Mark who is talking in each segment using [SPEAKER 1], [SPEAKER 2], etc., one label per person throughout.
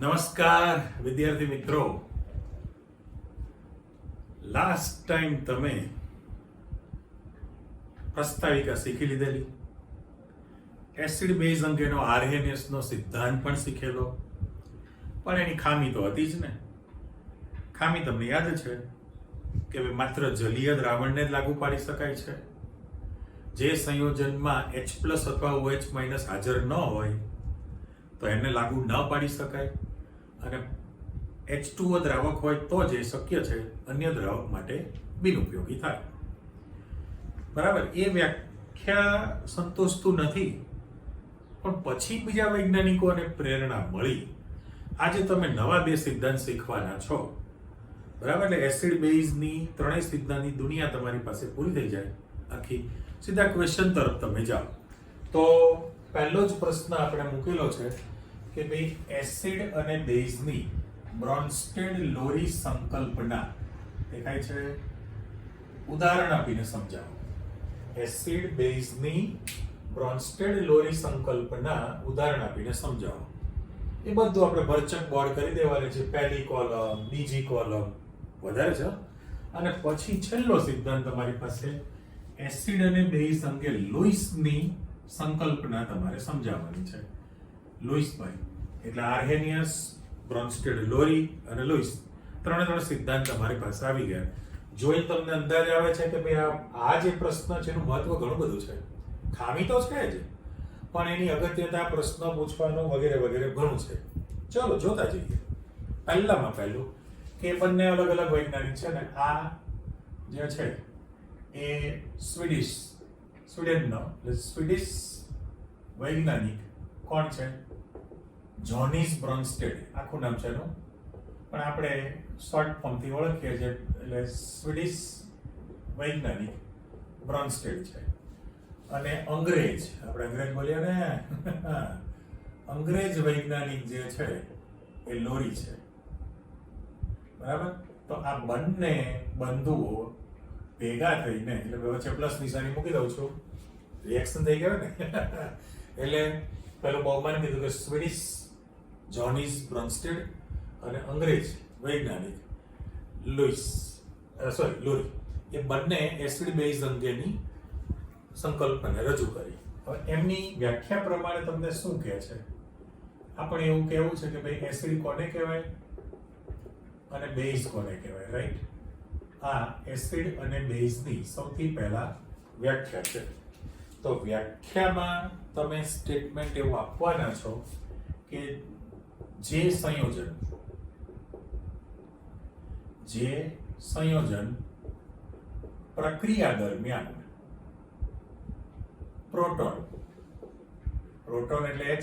[SPEAKER 1] નમસ્કાર વિદ્યાર્થી મિત્રો, લાસ્ટ ટાઈમ તમે પ્રસ્તાવિકા શીખી લીધેલી, એસિડ બેઝ અંગેનો આરએનએસ નો સિદ્ધાંત પણ શીખેલો, પણ એની ખામી તો હતી જ ને. ખામી તમને યાદ છે કે માત્ર જલીય દ્રાવણને જ લાગુ પાડી શકાય છે. જે સંયોજનમાં H+ અથવા OH- હાજર ન હોય તો એને લાગુ ન પાડી શકાય, અને H2O દ્રાવક હોય તો જ શક્ય છે, અન્ય દ્રાવક માટે બિનઉપયોગી થાય. બરાબર, એ વ્યાખ્યા સંતોષતું નથી, પણ પછી બીજા વૈજ્ઞાનિકોને પ્રેરણા મળી. આજે તમે નવા 2 સિદ્ધાંત શીખવાના છો. બરાબર, એટલે એસિડ બેઝની ત્રણેય સિદ્ધાંતની દુનિયા તમારી પાસે પૂરી થઈ જાય આખી. સીધા ક્વેશ્ચન તરફ તમે જાઓ તો પહેલો જ પ્રશ્ન આપણે મૂકેલો છે કે ભાઈ એસિડ અને બેઝની બ્રોન્સ્ટેડ-લોરી સંકલ્પના દેખાય છે, ઉદાહરણ આપીને સમજાવો. એસિડ બેઝની બ્રોન્સ્ટેડ-લોરી સંકલ્પના ઉદાહરણ આપીને સમજાવો. એ બધું આપણે ભરચક બોર્ડ કરી દેવાની છે. પહેલી કોલમ, બીજી કોલમ વધારે છે, અને પછી છેલ્લો સિદ્ધાંત તમારી પાસે એસિડ અને બેઝ અંગે લુઈસની સંકલ્પના તમારે સમજાવવાની છે. લુઈસભાઈ એટલે આર્હેનિયસ, બ્રોન્સ્ટેડ-લોરી અને લુઈસ, ત્રણ સિદ્ધાંત તમારી પાસે આવી ગયા. જોઈ તમને અંદાજ આવે છે કે ભાઈ આ જે પ્રશ્ન છે એનું મહત્વ ઘણું બધું છે. ખામી તો છે જ, પણ એની અગત્યતા, પ્રશ્ન પૂછવાનું વગેરે વગેરે ઘણું છે. ચલો જોતા જઈએ. પહેલામાં પહેલું કે બંને અલગ અલગ વૈજ્ઞાનિક છે ને. આ જે છે એ સ્વીડનનો સ્વીડિશ વૈજ્ઞાનિક કોણ છે? જોનિસ બ્રોન્સ્ટેડ આખું નામ છે એનું, પણ આપણે શોર્ટ ફોર્મથી ઓળખીએ છીએ. એટલે સ્વીડિશ વૈજ્ઞાનિક બ્રોન્સ્ટેડ છે. અને અંગ્રેજ, આપણે અંગ્રેજ બોલીએ ને, અંગ્રેજ વૈજ્ઞાનિક જે છે એ લોરી છે. બરાબર, તો આ બંને બંધુઓ ભેગા થઈને, એટલે વચ્ચે પ્લસ નિશાની મૂકી દઉં છું, રિએક્શન થઈ ગયો ને. એટલે પેલું બહુમાન કીધું કે સ્વીડિશ જોનિસ બ્રોન્સ્ટેડ અને અંગ્રેજ વૈજ્ઞાનિક લોરી, એ બંને એસિડ બેઝ અંગેની સંકલ્પને રજૂ કરી. હવે એમની વ્યાખ્યા પ્રમાણે તમને શું કહે છે? આપણે એવું કહેવું છે કે ભાઈ એસિડ કોને કહેવાય અને બેઝ કોને કહેવાય, રાઈટ? આ એસિડ અને બેઝની સૌથી પહેલા વ્યાખ્યા છે. તો વ્યાખ્યામાં તમે સ્ટેટમેન્ટ એવું આપવાના છો કે જે સંયોજન પ્રક્રિયા દરમિયાન પ્રોટોન એટલે H+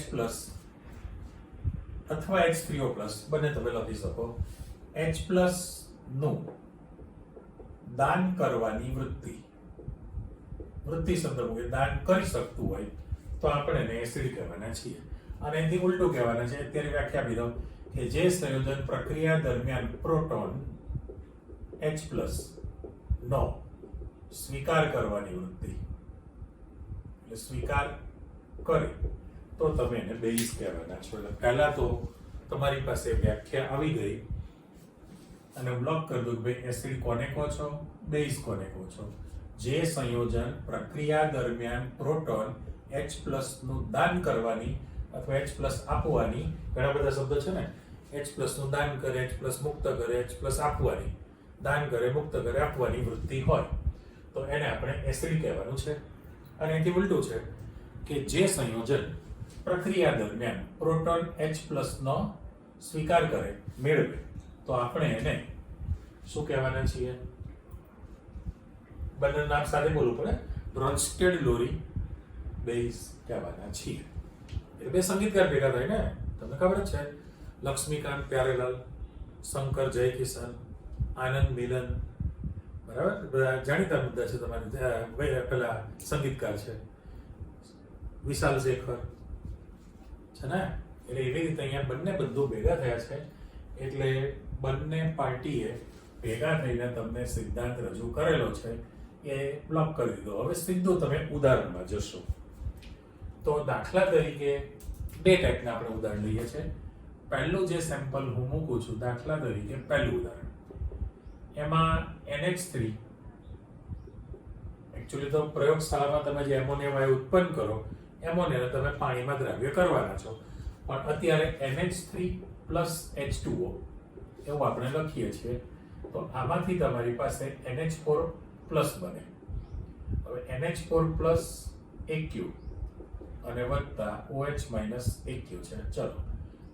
[SPEAKER 1] અથવા H3O+, બંને તમે લખી શકો, H+ નું દાન કરવાની વૃત્તિ શબ્દ મૂકે, દાન કરી શકતું હોય તો આપણે એને એસિડ કહેવાના છીએ. અને એથી ઉલટું કહેવાના છે. અત્યારે વ્યાખ્યા આપી દઉં કે જે સંયોજન પ્રક્રિયા દરમિયાન પ્રોટોન H+ નો સ્વીકાર કરવાની વૃત્તિ, એટલે સ્વીકાર કરે તો તમે એને બેઝ કહેવાના છો. એટલે પહેલા તો તમારી પાસે વ્યાખ્યા આવી ગઈ, અને બ્લોક કરી દો કે ભાઈ એસિડ કોને કહો છો, બેઝ કોને કહો છો. જે સંયોજન પ્રક્રિયા દરમિયાન પ્રોટોન H+ નું દાન કરવાની અથવા H+ આપવાની, ઘણા બધા શબ્દ છે ને, H+ નું દાન કરે, H+ મુક્ત કરે, H+ આપવાની, દાન કરે, મુક્ત કરે, આપવાની વૃત્તિ હોય તો એને આપણે એસિડ કહેવાનું છે. અને એથી ઉલટું છે કે જે સંયોજન પ્રક્રિયા દરમિયાન પ્રોટોન H+ નો સ્વીકાર કરે, મેળવે, તો આપણે એને શું કહેવાના છીએ? બંને નામ સાથે બોલવું પડે, બ્રોન્સ્ટેડ-લોરી બેઝ કહેવાના છીએ. એટલે 2 સંગીતકાર ભેગા થાય ને, તમને ખબર જ છે, લક્ષ્મીકાંત પ્યારેલાલ, શંકર જયકિશન, આનંદ મિલન, બરાબર, બધા જાણીતા મુદ્દા છે તમારે. પેલા સંગીતકાર છે વિશાલ શેખર છે ને. એટલે એવી રીતે અહીંયા બંને બંધુ ભેગા થયા છે. એટલે બંને પાર્ટીએ ભેગા થઈને તમને સિદ્ધાંત રજૂ કરેલો છે, એ બ્લોક કરી દીધો. હવે સીધું તમે ઉદાહરણમાં જશો. તો દાખલા તરીકે 2 ટાઈપના આપણે ઉદાહરણ લઈએ છીએ. પહેલું જે સેમ્પલ હું મૂકું છું, દાખલા તરીકે પહેલું ઉદાહરણ, એમાં NH3, એકચ્યુઅલી તો પ્રયોગશાળામાં તમે જે એમોનિયા વાયુ ઉત્પન્ન કરો, એમોનિયાને તમે પાણીમાં દ્રાવ્ય કરવાના છો, પણ અત્યારે NH3 પ્લસ H2O એવું આપણે લખીએ છીએ. તો આમાંથી તમારી પાસે NH4 પ્લસ બને. હવે NH4 પ્લસ AQ અને વત્તા OH માઇનસ AQ છે. ચલો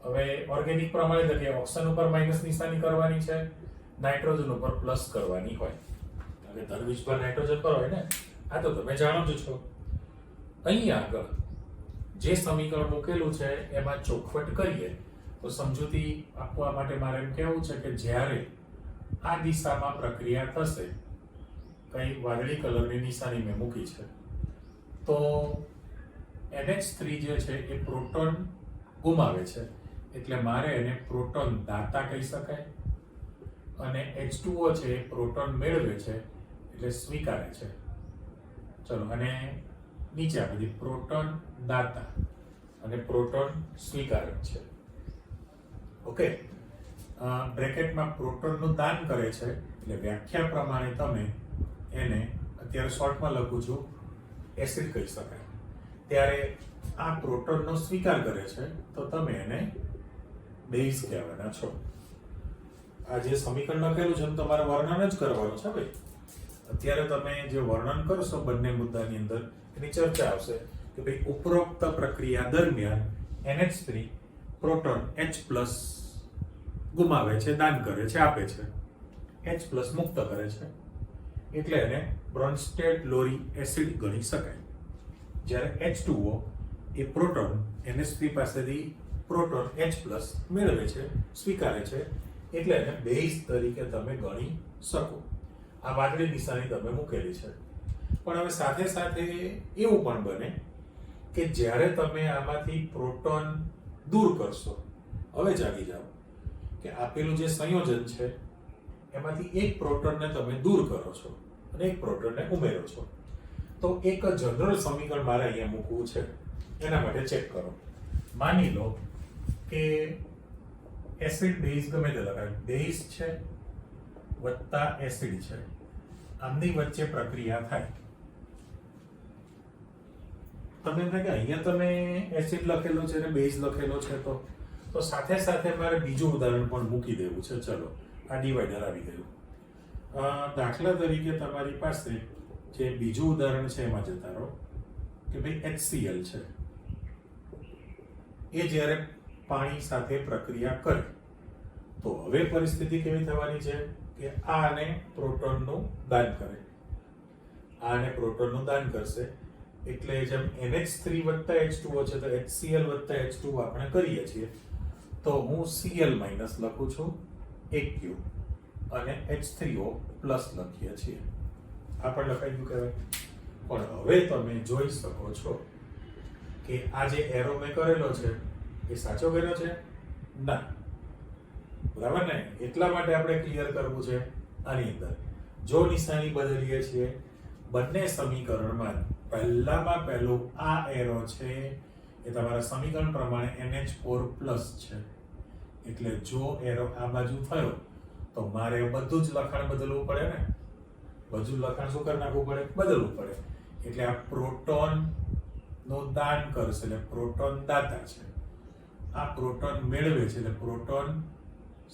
[SPEAKER 1] હવે ઓર્ગેનિક પ્રમાણે તો કે ઓક્સિજન ઉપર માઇનસ નિશાની કરવાની છે, નાઇટ્રોજન ઉપર પ્લસ કરવાની હોય. હવે ધનવીજ પર નાઇટ્રોજન પર હોય ને, આ તો તમે જાણો જ છો. અહીં આગળ જે સમીકરણ મૂકેલું છે એમાં ચોખવટ કરીએ તો સમજૂતી આપવા માટે મારે એમ કહેવું છે કે જ્યારે આ દિશામાં પ્રક્રિયા થશે, કઈ વાદળી કલરની નિશાની મેં મૂકી છે, તો NH3 જે છે એ પ્રોટોન ગુમાવે છે, એટલે મારે એને પ્રોટોન દાતા કહી શકાય, અને H2O છે એ પ્રોટોન મેળવે છે એટલે સ્વીકારે છે. ચલો, અને નીચે આ બધી પ્રોટોન દાતા અને પ્રોટોન સ્વીકારક છે. ઓકે, બ્રેકેટમાં પ્રોટોનનું દાન કરે છે એટલે વ્યાખ્યા પ્રમાણે તમે એને, અત્યારે શોર્ટમાં લખું છું, એસિડ કહી શકાય. ત્યારે આ પ્રોટોનનો સ્વીકાર કરે છે તો તમે એને બેઝ કહેવાના છો. આ જે સમીકરણ લખેલું છે તમારે વર્ણન જ કરવાનું છે ભાઈ. અત્યારે તમે જે વર્ણન કરશો બંને મુદ્દાની અંદર એની ચર્ચા આવશે કે ભાઈ ઉપરોક્ત પ્રક્રિયા દરમિયાન NH3 પ્રોટોન H+ ગુમાવે છે, દાન કરે છે, આપે છે, H+ મુક્ત કરે છે, એટલે એને બ્રોન્સ્ટેડ-લોરી એસિડ ગણી શકાય. જ્યારે H2O એ પ્રોટોન NH3 પાસેથી પ્રોટોન H+ મેળવે છે, સ્વીકારે છે, એટલે એને બેઝ તરીકે તમે ગણી શકો. આ વાદળી નિશાની તમે મૂકેલી છે. પણ હવે સાથે સાથે એવું પણ બને કે જ્યારે તમે આમાંથી પ્રોટોન દૂર કરશો, હવે જાગી જાઓ કે આપેલું જે સંયોજન છે એમાંથી એક પ્રોટોનને તમે દૂર કરો છો અને એક પ્રોટોનને ઉમેરો છો, તો એક જનરલ સમીકરણ મારે અહીંયા મૂકવું છે. એના માટે ચેક કરો. માની લો કે એસિડ બેઝ ગમે તે લગાવે, બેઝ છે વત્તા એસિડ છે, આમની વચ્ચે પ્રક્રિયા થાય. તમને એમ થાય કે અહીંયા તમે એસિડ લખેલો છે અને બેઝ લખેલો છે, તો સાથે સાથે મારે બીજું ઉદાહરણ પણ મૂકી દેવું છે. ચલો, આ ડિવાઈડર આવી ગયું. દાખલા તરીકે તમારી પાસે જે બીજું ઉદાહરણ છે એમાં જતા રહો કે ભાઈ HCl છે, એ જ્યારે પાણી સાથે પ્રક્રિયા કરે તો હવે પરિસ્થિતિ કેવી થવાની છે કે આ આને પ્રોટોનનું દાન કરે, આ આને પ્રોટોનનું દાન કરશે, એટલે જેમ NH3 વત્તા H2O છે તો HCl વત્તા H2O આપણે કરીએ છીએ, તો હું Cl માઇનસ લખું છું, AQ, અને H3O પ્લસ લખીએ છીએ. આ પણ લખાઈ ગયું કહેવાય. પણ હવે તમે જોઈ શકો છો કે આ જે એરો મેં કરેલો છે એ સાચો કર્યો છે? ના, બરાબર ને? એટલા માટે આપણે ક્લિયર કરવું છે. આની અંદર જો નિશાની બદલીએ છીએ, બંને સમીકરણમાં પહેલામાં પહેલું આ એરો છે એ તમારા સમીકરણ પ્રમાણે NH4 પ્લસ છે, એટલે જો એરો આ બાજુ થયો તો મારે બધું જ લખાણ બદલવું પડે ને. બધું લખાણ શું કરી નાખવું પડે? બદલવું પડે. એટલે આ પ્રોટોન નું દાન કરશે એટલે પ્રોટોન દાતા છે, આ પ્રોટોન મેળવે છે એટલે પ્રોટોન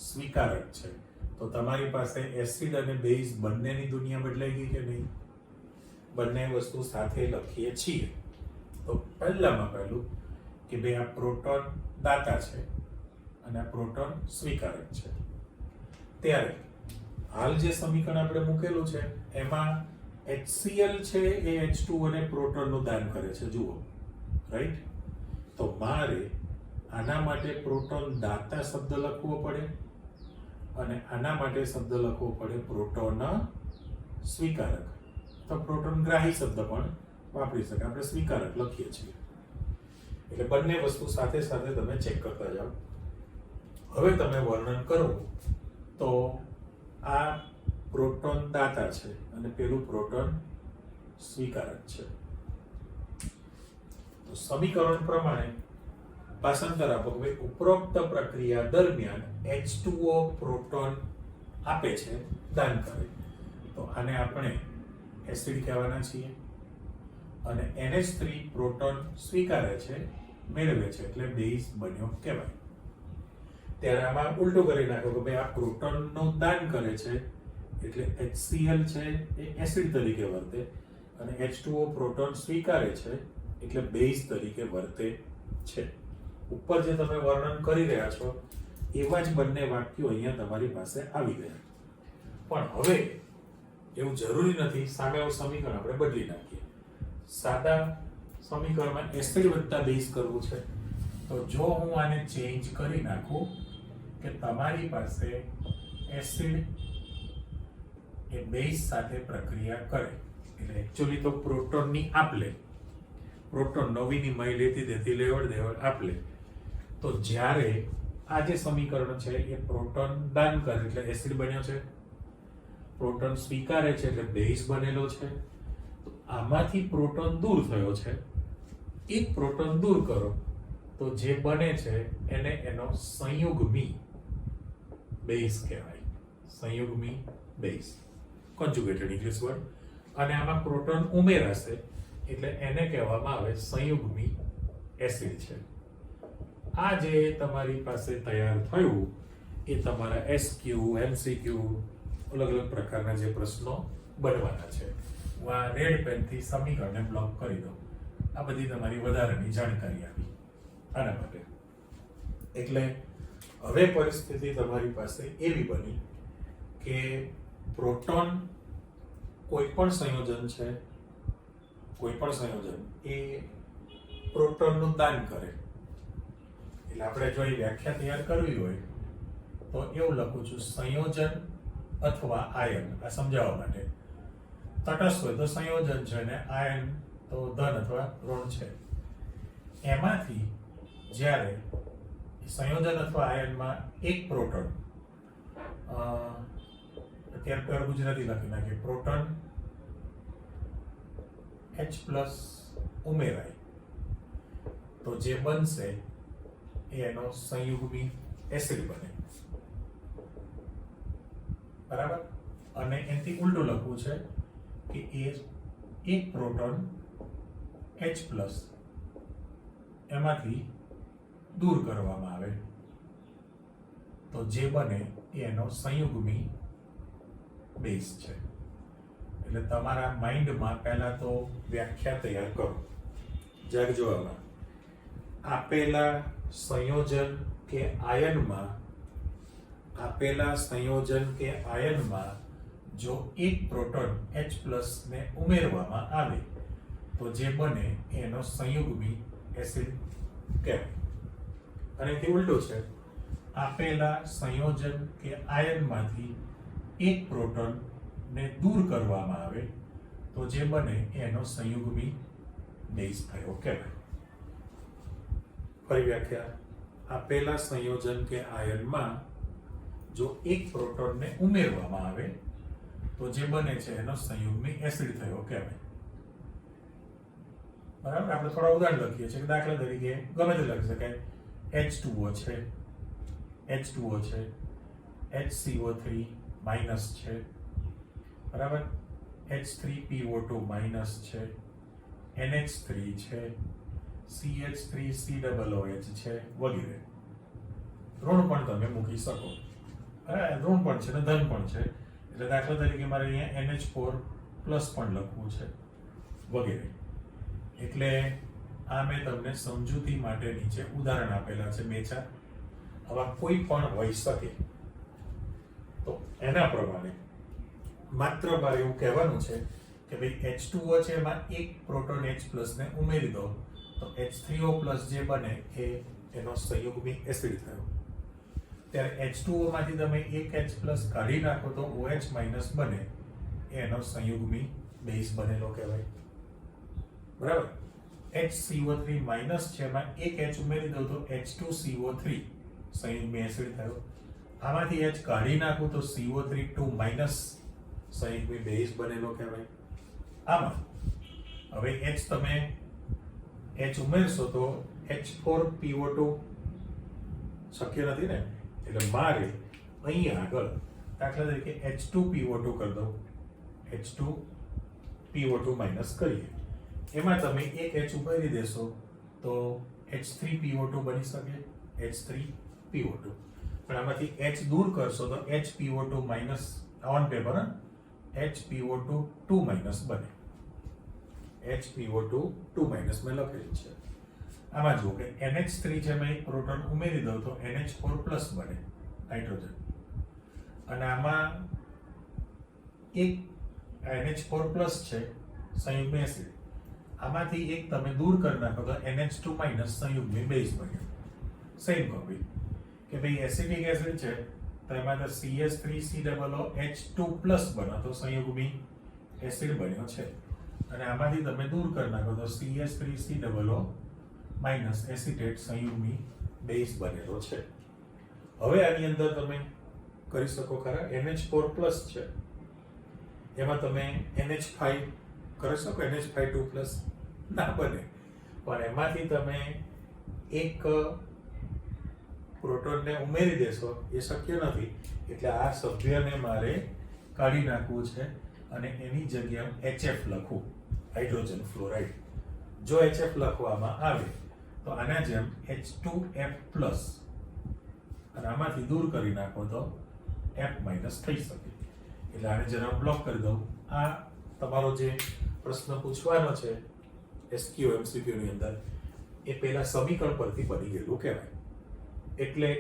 [SPEAKER 1] સ્વીકારક છે. તો તમારી પાસે એસિડ અને બેઝ બંનેની દુનિયા બદલાઈ ગઈ કે નહીં? બંને વસ્તુ સાથે લખીએ છીએ તો પહેલામાં પહેલું કે ભાઈ આ પ્રોટોન દાતા છે અને આ પ્રોટોન સ્વીકારક છે. ત્યારે હાલ જે સમીકરણ આપણે મૂકેલું છે એમાં HCl છે એ H2O ને પ્રોટોનનું દાન કરે છે, જુઓ, રાઈટ? તો મારે આના માટે પ્રોટોન દાતા શબ્દ લખવો પડે અને આના માટે શબ્દ લખવો પડે પ્રોટોન સ્વીકારક. તો પ્રોટોન ગ્રાહી શબ્દ પણ વાપરી શકાય, આપણે સ્વીકારક લખીએ છીએ. એટલે બંને વસ્તુ સાથે સાથે તમે ચેક કરતા જાઓ. હવે તમે વર્ણન કરો તો આ પ્રોટોન દાતા છે અને પેલું પ્રોટોન સ્વીકારક છે. તો સમીકરણ પ્રમાણે ભાષાંતર આપો કે ભાઈ ઉપરોક્ત પ્રક્રિયા દરમિયાન H2O પ્રોટોન આપે છે, દાન કરે, તો આને આપણે એસિડ કહેવાના છીએ. અને NH3 પ્રોટોન સ્વીકારે છે, મેળવે છે, એટલે બેઝ બન્યો કહેવાય. ત્યારે આમાં ઉલટું કરી નાખો કે ભાઈ આ પ્રોટોનનું દાન કરે છે એટલે HCl છે એ એસિડ તરીકે વર્તે, અને H2O પ્રોટોન સ્વીકારે છે એટલે બેઝ તરીકે વર્તે છે. ઉપર જે તમે વર્ણન કરી રહ્યા છો એવા જ બંને વાક્યો અહીંયા તમારી પાસે આવી ગયા. પણ હવે એવું જરૂરી નથી સામેનું સમીકરણ આપણે બદલી નાખીએ. સાદા સમીકરણમાં એસિડ વત્તા બેઝ કરવું છે, તો જો હું આને ચેન્જ કરી નાખું કે તમારી પાસે એસિડ એ બેઝ સાથે પ્રક્રિયા કરે, એટલે એકચ્યુઅલી તો પ્રોટોનની આપલે, પ્રોટોન નવીની મય લેતી દેતી લેવડ દેવડ આપલે, તો જ્યારે આ જે સમીકરણ છે એ પ્રોટોન દાન કરે એટલે એસિડ બન્યો છે, પ્રોટોન સ્વીકારે છે એટલે બેઝ બનેલો છે. તો આમાંથી પ્રોટોન દૂર થયો છે, એક પ્રોટોન દૂર કરો તો જે બને છે એને એનો સંયુગ્મી બેઝ કહેવાય. સંયુગ્મી બેઝ, કોન્જુગેટેડ ઇંગ્લિશ વર્ડ. અને આમાં પ્રોટોન ઉમેરાશે એટલે એને કહેવામાં આવે સંયુગ્મી એસિડ છે. આ જે તમારી પાસે તૈયાર થયું એ તમારા SQ, MCQ અલગ અલગ પ્રકારના જે પ્રશ્નો બનવાના છે. હું આ રેડ પેનથી સમીકરણને બ્લોક કરી દઉં. આ બધી તમારી વધારાની જાણકારી આવી આના માટે. એટલે હવે પરિસ્થિતિ તમારી પાસે એવી બની કે પ્રોટોન કોઈ પણ સંયોજન છે, કોઈ પણ સંયોજન એ પ્રોટોનનું દાન કરે. એટલે આપણે જો એ વ્યાખ્યા તૈયાર કરવી હોય તો એવું લખું છું, સંયોજન અથવા આયન. આ સમજાવવા માટે તટસ્થ હોય તો સંયોજન છે ને આયન તો ધન અથવા ઋણ છે. એમાંથી જ્યારે સંયોજન અથવા આયનમાં એક પ્રોટોન, અત્યારે ગુજરાતી લખી નાખીએ, પ્રોટોન H+ ઉમેરાય તો જે બનશે એનો સંયુગ્મી એસિડ બને, બરાબર. અને એનાથી ઉલટું લખવું છે કે એ એક પ્રોટોન H+ એમાંથી દૂર કરવામાં આવે તો જે બને એનો સંયુગ્મી બેઝ છે. એટલે તમારા માઇન્ડમાં પહેલા તો વ્યાખ્યા તૈયાર કરો. જાગજો આમાં. આપેલા સંયોજન કે આયનમાં, આપેલા સંયોજન કે આયનમાં જો એક પ્રોટોન H+ ને ઉમેરવામાં આવે તો જે બને એનો સંયુગ્મી એસિડ કહેવાય. અને તે ઉલટું છે, આપેલા સંયોજન કે આયનમાંથી એક પ્રોટોન ને દૂર કરવામાં આવે તો જે બને એનો સંયુગ્મી બેઝ થયો કહેવાય. ફરી વ્યાખ્યા, આપેલા સંયોજન કે આયનમાં જો એક પ્રોટોનને ઉમેરવામાં આવે તો જે બને છે એનો સંયુગ્મી એસિડ થયો કહેવાય. બરાબર. આપણે થોડા ઉદાહરણ લખીએ છીએ કે દાખલા તરીકે ગમે તે લખી શકાય. H2O છે, H2O છે, HCO3 માઇનસ છે, બરાબર, H3PO2 માઇનસ છે, NH3 છે, CH3COOH છે, વગેરે. ઋણ પણ તમે મૂકી શકો. ઋણ પણ છે ને ધન પણ છે. એટલે દાખલા તરીકે મારે અહીંયા NH4 પ્લસ પણ લખવું છે, વગેરે. એટલે આ મેં તમને સમજૂતી માટે નીચે ઉદાહરણ આપેલા છે 2-4. આવા કોઈ પણ હોઈ શકે. તો એના પ્રમાણે માત્ર મારે એવું કહેવાનું છે કે ભાઈ H2O છે એમાં એક પ્રોટોન H+ ને ઉમેરી દો તો H3O+ જે બને એ એનો સંયુગ્મી એસિડ થયો. ત્યારે H2O માંથી તમે એક H+ કાઢી નાખો તો OH- બને, એનો સંયુગ્મી બેઝ બનેલો કહેવાય. બરાબર. HCO3- છે એમાં એક H ઉમેરી દો તો H2CO3 સંયુગ્મી એસિડ થયો. આમાંથી H કાઢી નાખું તો CO3 સંયુગ્મી બેઝ બનેલો કહેવાય. આમાં હવે H તમે H ઉમેરશો તો H4PO2 શક્ય નથી ને, એટલે મારે અહીંયા આગળ દાખલા તરીકે H2PO2 કરી દઉં. H2PO2 માઇનસ કરીએ, એમાં તમે એક H ઉમેરી દેશો તો H3PO2 બની શકે. H3PO2 પણ આમાંથી H દૂર કરશો તો HPO2 minus on paper HPO2 2 minus બને. HPO2 2 માઇનસ મેં લખેલું છે. આમાં જુઓ કે NH3 છે, મેં એક પ્રોટોન ઉમેરી દઉં તો NH4 પ્લસ બને હાઇડ્રોજન, અને આમાં એક NH4 પ્લસ છે સંયુગ્મ એસિડ, આમાંથી એક તમે દૂર કરી નાખો તો NH2 માઇનસ સંયુગ્મ બેઝ બન્યો. સેમ કોપી કે ભાઈ એસિડિક એસિડ છે તો એમાં તો CH3COOH2 પ્લસ બનો તો સંયુગ્મી એસિડ બન્યો છે, અને આમાંથી તમે દૂર કરી નાખો તો CH3COO માઇનસ એસિટેટ સંયુગ્મી બેઝ બનેલો છે. હવે આની અંદર તમે કરી શકો ખરા NH4 પ્લસ છે, એમાં તમે NH5 કરી શકો, NH5 2 ના બને, પણ એમાંથી તમે એક પ્રોટોનને ઉમેરી દેશો એ શક્ય નથી, એટલે આ સભ્યને મારે કાઢી નાખવું છે અને એની જગ્યાએ HF લખવું, હાઇડ્રોજન ફ્લોરાઇડ. જો HF લખવામાં આવે તો આના જેમ H2F પ્લસ, અને આમાંથી દૂર કરી નાખો તો F માઇનસ થઈ શકે. એટલે આને જરા બ્લોક કરી દઉં. આ તમારો જે પ્રશ્ન પૂછવાનો છે SQ MCQ ની અંદર, એ પહેલા સમીકરણ પરથી બની ગયેલું કહેવાય. એટલે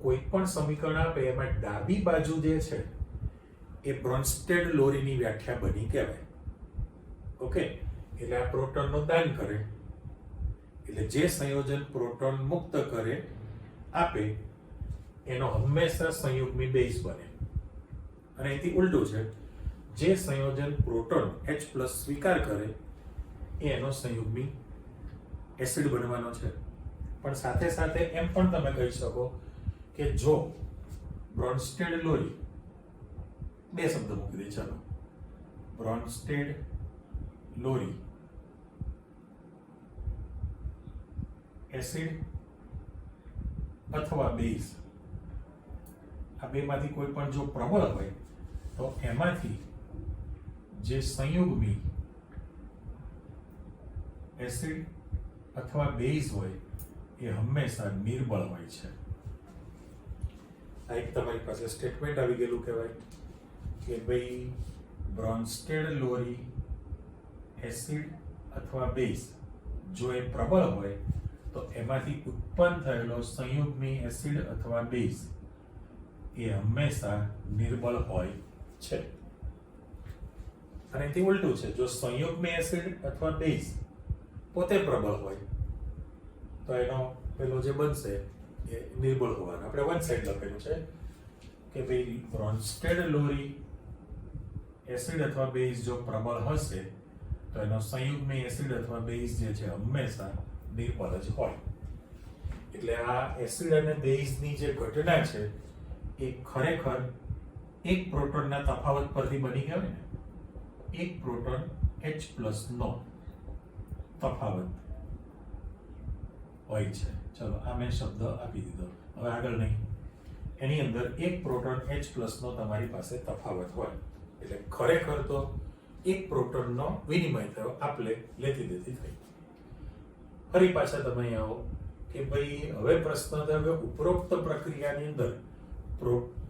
[SPEAKER 1] કોઈ પણ સમીકરણ આપે એમાં ડાબી બાજુ જે છે એ બ્રોન્સ્ટેડ લોરીની વ્યાખ્યા બની કહેવાય. ઓકે, એટલે આ પ્રોટોનનું દાન કરે, એટલે જે સંયોજન પ્રોટોન મુક્ત કરે આપે એનો હંમેશા સંયુગ્મી બેઝ બને. અને એથી ઉલટું છે, જે સંયોજન પ્રોટોન H+ સ્વીકાર કરે એ એનો સંયુગ્મી એસિડ બનવાનો છે. પણ સાથે સાથે એમ પણ તમે કહી શકો કે જો બ્રોન્સ્ટેડ લોરી, બે શબ્દ મૂકી દે, ચાલો, બ્રોન્સ્ટેડ લોરી એસિડ અથવા બેઝ, આ બેમાંથી કોઈ પણ જો પ્રબળ હોય તો એમાંથી જે સંયુગ્મી એસિડ અથવા બેઝ હોય એ હંમેશા નિર્બળ હોય છે. આ એક તમારી પાસે સ્ટેટમેન્ટ આવી ગયેલું કહેવાય કે ભાઈ બ્રોન્સ્ટેડ લોરી એસિડ અથવા બેઝ જો એ પ્રબળ હોય તો એમાંથી ઉત્પન્ન થયેલો સંયુગ્મી એસિડ અથવા બેઝ એ હંમેશા નિર્બળ હોય છે. અને એથી ઉલટું છે, જો સંયુગ્મી એસિડ અથવા બેઝ પોતે પ્રબળ હોય તો એનો પેલો જે બનશે એ નિર્બળ હોવાનો. આપણે વન સાઈડ લખેલું છે કે ભાઈ બ્રોન્સ્ટેડ લોરી એસિડ અથવા બેઝ જો પ્રબળ હશે તો એનો સંયુગ્મી એસિડ અથવા બેઝ જે છે હંમેશા નિર્બળ જ હોય. એટલે આ એસિડ અને બેઝની જે ઘટના છે એ ખરેખર એક પ્રોટોનના તફાવત પરથી બની ગયો ને, એક પ્રોટોન H+ નો તફાવત હોય છે. ચલો, આ મેં શબ્દ આપી દીધો, હવે આગળ નહીં. એની અંદર એક પ્રોટોન H+ નો તમારી પાસે તફાવત હોય, એટલે ખરેખર તો એક પ્રોટોનનો વિનિમય થયો, આપલે લેતી દેતી થઈ. ફરી પાછા તમે અહીં આવો કે ભાઈ હવે પ્રશ્ન થયો કે ઉપરોક્ત પ્રક્રિયાની અંદર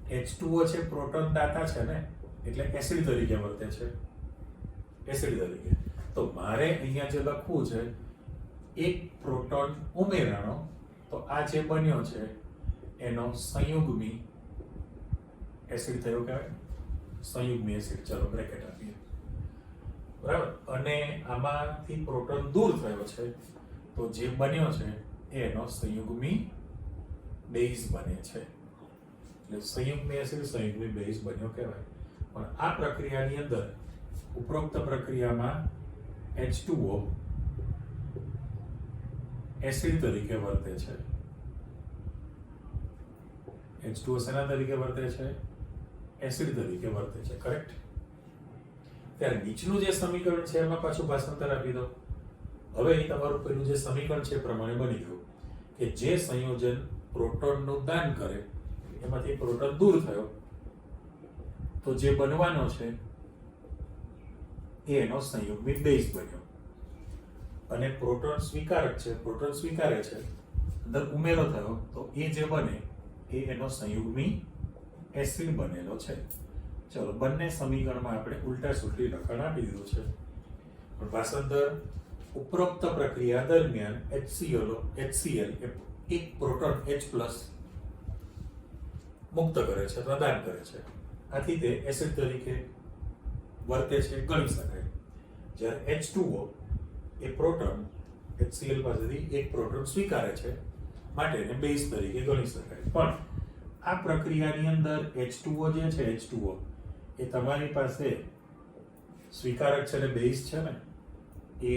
[SPEAKER 1] H2O છે પ્રોટોન દાતા છે ને, એટલે એસિડ તરીકે વર્તે છે, એસિડ તરીકે. તો મારે અહીંયા જે લખવું છે એક પ્રોટોન ઉમેરાણો, તો આ જે બન્યો છે એનો સંયુગ્મી એસિડ થયો કહેવાય, સંયુગ્મી એસિડ. ચલો બ્રેકેટ આપીએ, બરાબર. અને આમાંથી પ્રોટોન દૂર થયો છે તો જે બન્યો છે એનો સંયુગ્મી બેઝ બને છે. એટલે સંયુગ્મી એસિડ સંયુગ્મી બેઝ બન્યો કહેવાય. પણ આ પ્રક્રિયાની અંદર, ઉપરોક્ત પ્રક્રિયામાં H2O એસિડ તરીકે વર્તે છે. H2O શેના તરીકે વર્તે છે? એસિડ તરીકે વર્તે છે, કરેક્ટ? ત્યારે નીચલું જે સમીકરણ છે એમાં પાછું ભાષાંતર આપી દો. હવે અહીં તમારું પેલું જે સમીકરણ છે એ પ્રમાણે બની ગયું કે જે સંયોજન પ્રોટોનનું દાન કરે એમાંથી પ્રોટોન દૂર થયો તો જે બનવાનો છે એ એનો સંયુગ્મી બેઝ બન્યો અને પ્રોટોન સ્વીકારક છે, પ્રોટોન સ્વીકારે છે, અંદર ઉમેરો થયો તો એ જે બને એ એનો સંયુગ્મી એસિડ બનેલો છે. ચલો બંને સમીકરણમાં આપણે ઉલટા સુલટી લખાણ આપી દીધું છે. પણ ભાષાંતર ઉપરોક્ત પ્રક્રિયા દરમિયાન HCl એક પ્રોટોન H+ મુક્ત કરે છે, પ્રદાન કરે છે. આથી તે એસિડ તરીકે વર્તે છે, ગણી શકાય. જ્યારે H2O એ પ્રોટોન HCl પાસેથી એક પ્રોટોન સ્વીકારે છે, માટે એને બેઝ તરીકે ગણી શકાય. પણ આ પ્રક્રિયાની અંદર H2O જે છે, H2O એ તમારી પાસે સ્વીકારક છે ને બેઝ છે ને, એ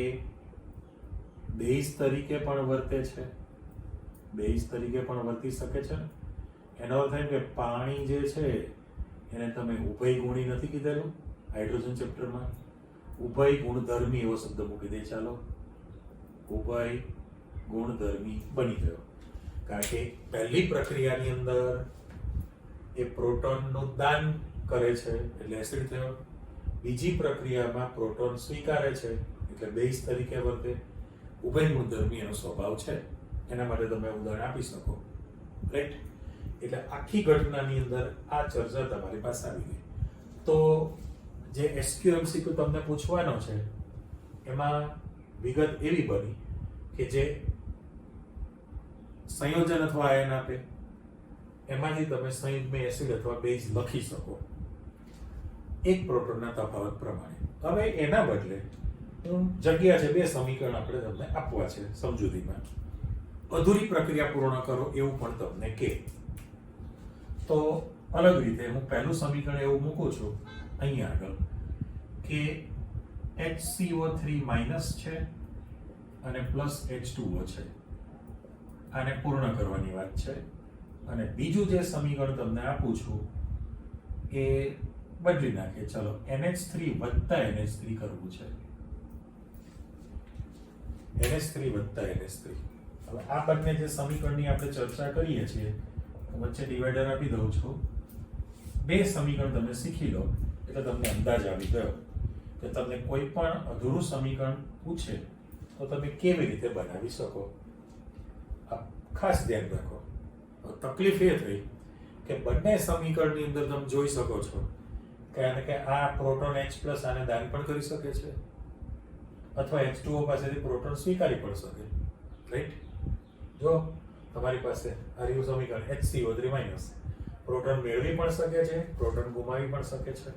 [SPEAKER 1] બેઝ તરીકે પણ વર્તે છે, બેઝ તરીકે પણ વર્તી શકે છે ને. એનો અર્થ એમ કે પાણી જે છે એને તમે ઉભય ગુણી નથી કીધેલું હાઇડ્રોજન ચેપ્ટરમાં, ઉભય ગુણધર્મી એવો શબ્દ મૂકી દે. ચાલો ઉભય ગુણધર્મી બની ગયો, કારણ કે પહેલી પ્રક્રિયાની અંદર એ પ્રોટોનનું દાન કરે છે એટલે એસિડ થયો. બીજી પ્રક્રિયામાં પ્રોટોન સ્વીકારે છે એટલે બેઝ તરીકે વર્તે. ઉભય ગુણધર્મી એનો સ્વભાવ છે, એના માટે તમે ઉદાહરણ આપી શકો, રાઈટ? એટલે આખી ઘટનાની અંદર આ ચર્ચા તમારી પાસે આવી ગઈ. તો જે SQMCQ તમને પૂછવાનો છે એમાં વિગત એવી બની કે જે સંયોજન અથવા આયન આપે એમાંથી તમે સંયુગ્મી એસિડ અથવા બેઝ લખી શકો એક પ્રોટોનના તફાવત પ્રમાણે. હવે એના બદલે જગ્યા છે, બે સમીકરણ આપણે તમને આપવા છે સમજૂતીમાં. અધૂરી પ્રક્રિયા પૂર્ણ કરો એવું પણ તમને કે. તો અલગ રીતે હું પહેલું સમીકરણ એવું મૂકું છું અહીંયા આગળ કે HCO3- છે અને +H2O છે. આને પૂર્ણ કરવાની વાત છે. અને બીજું જે સમીકરણ તમને આપું છું એ બદલી નાખીએ. ચલો NH3 + NH3 કરવું છે, NH3 + NH3. હવે આ બંને જે સમીકરણની આપણે ચર્ચા કરીએ છીએ વચ્ચે ડિવાઈડર આપી દઉં છું. બે સમીકરણ તમે શીખી લો એટલે તમને અંદાજ આવી ગયો કે તમને કોઈ પણ અધૂરું સમીકરણ પૂછે તો તમે કેવી રીતે બનાવી શકો. આ ખાસ ધ્યાન રાખો. તકલીફ એ થઈ કે બંને સમીકરણની અંદર તમે જોઈ શકો છો કે આ પ્રોટોન H+ આને દાન પણ કરી શકે છે અથવા H2O પાસેથી પ્રોટોન સ્વીકારી પણ શકે, રાઈટ? જો તમારી પાસે આ રહ્યું સમીકરણ HCO3- પ્રોટોન મેળવી પણ શકે છે, પ્રોટોન ગુમાવી પણ શકે છે.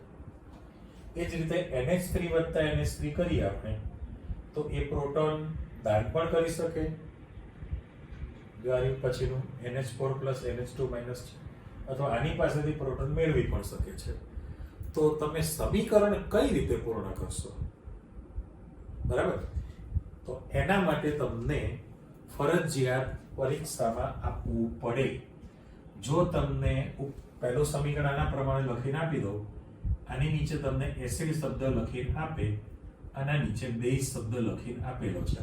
[SPEAKER 1] એ જ રીતે NH3 + NH3 કરીએ આપણે તો એ પ્રોટોન દાન પણ કરી શકે, જો આ પછીનું NH4 + NH2- છે, અથવા આની પાસેથી પ્રોટોન મેળવી પણ શકે છે. તો તમે સમીકરણ કઈ રીતે પૂર્ણ કરશો, બરાબર? તો એના માટે તમને ફરજિયાત પરીક્ષામાં આપવું પડે. જો તમને પહેલું સમીકરણ આના પ્રમાણે લખીને આપી દો, આની નીચે તમને એસિડ શબ્દ લખીને આપે, આના નીચે બેઝ શબ્દ લખીને આપેલો છે.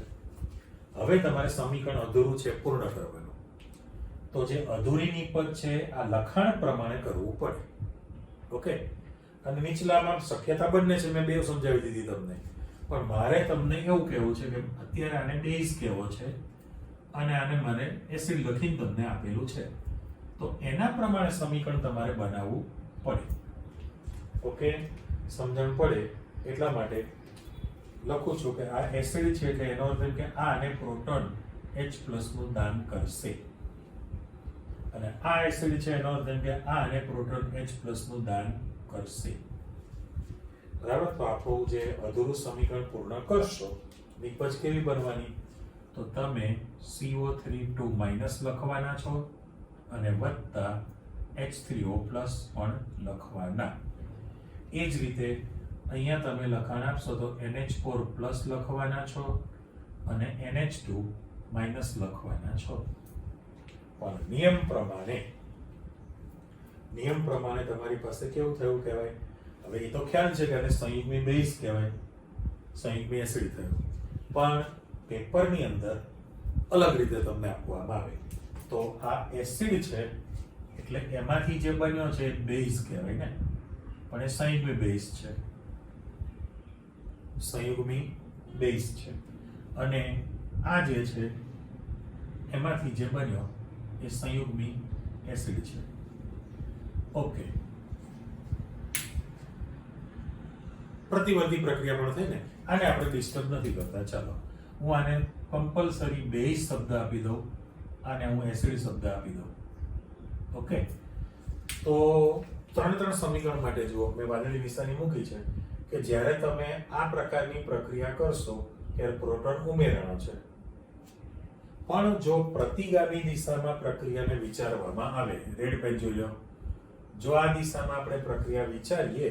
[SPEAKER 1] હવે તમારે સમીકરણ અધૂરું છે પૂર્ણ કરવાનું. તો જે અધૂરી નિપજ છે આ લખાણ પ્રમાણે કરવું પડે, ઓકે? અને નીચલામાં શક્યતા બંને છે, મેં બે સમજાવી દીધી તમને. પણ મારે તમને એવું કહેવું છે કે અત્યારે આને બેઝ કહેવો છે અને આને મને એસિડ લખીને તમને આપેલું છે, તો એના પ્રમાણે સમીકરણ તમારે બનાવવું પડે, ઓકે? સમજણ પડે એટલા માટે લખું છું કે આ એસિડ છે એટલે એનો અર્થ એમ કે આ આને પ્રોટોન H+ નું દાન કરશે, અને આ એસિડ છે એનો અર્થ એમ કે આ આને પ્રોટોન H+ નું દાન કરશે, બરાબર? તો આપણું જે અધૂરું સમીકરણ પૂર્ણ કરશો, નિપજ કેવી બનવાની? તો તમે CO3 - લખવાના છો અને વત્તા H3O+ પણ લખવાના. એ જ રીતે અહીંયા તમે લખાણ આપશો તો NH4+ લખવાના છો અને NH2- લખવાના છો. પણ નિયમ પ્રમાણે તમારી પાસે કેવું થયું કહેવાય? હવે એ તો ખ્યાલ છે કે આને સંયુગ્મી બેઝ કહેવાય, સંયુગ્મી એસિડ થયું. પણ પેપરની અંદર અલગ રીતે તમને આપવામાં આવે. તો આ એસિડ છે એટલે એમાંથી જે બન્યો છે બેઝ કહેવાય ને, પણ એ સંયુગ્મી બેઝ છે, સંયુગ્મી બેઝ છે. અને આ જે છે એમાંથી જે બન્યો એ સંયુગ્મી એસિડ છે. ઓકે, પ્રતિવર્તી પ્રક્રિયા પણ થઈ ને, આને આપણે ડિસ્ટર્બ નથી કરતા. ચાલો હું આને કમ્પલસરી બેઝ શબ્દ આપી દઉં, આને હું એસિડ શબ્દ આપી દઉં. ઓકે, તો ત્રણ સમીકરણ માટે જુઓ, મેં વાદળી નિશાની મૂકી છે કે જ્યારે તમે આ પ્રકારની પ્રક્રિયા કરશો ત્યારે પ્રોટોન ઉમેરાણો છે. પણ જો પ્રતિગામી દિશામાં પ્રક્રિયાને વિચારવામાં આવે, રેડ પેન જોઈ લો, જો આ દિશામાં આપણે પ્રક્રિયા વિચારીએ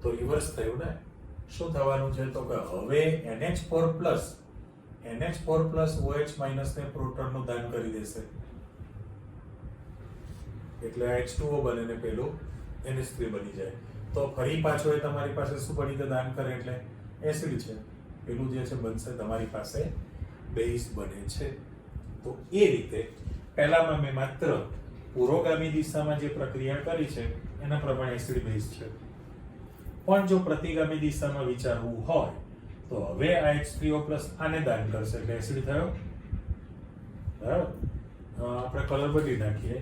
[SPEAKER 1] તો રિવર્સ થયું ને. શું થવાનું છે? તો કે હવે NH4 પ્લસ OH માઇનસ ને પ્રોટોનનું દાન કરી દેશે, એટલે આ H2O બને ને પેલું NH3 બની જાય. તો ફરી પાછો એ તમારી પાસે શું બની કે દાન કરે એટલે એસિડ છે, પેલું જે છે બનશે તમારી પાસે બેઝ બને છે. તો એ રીતે પહેલામાં મેં માત્ર પુરોગામી દિશામાં જે પ્રક્રિયા કરી છે એના પ્રમાણે એસિડ બેઝ છે. પણ જો પ્રતિગામી દિશામાં વિચારવું હોય તો હવે આ H3O+ આને દાન કરશે એટલે એસિડ થયો. બરાબર, આપણે કલર બદલી નાખીએ,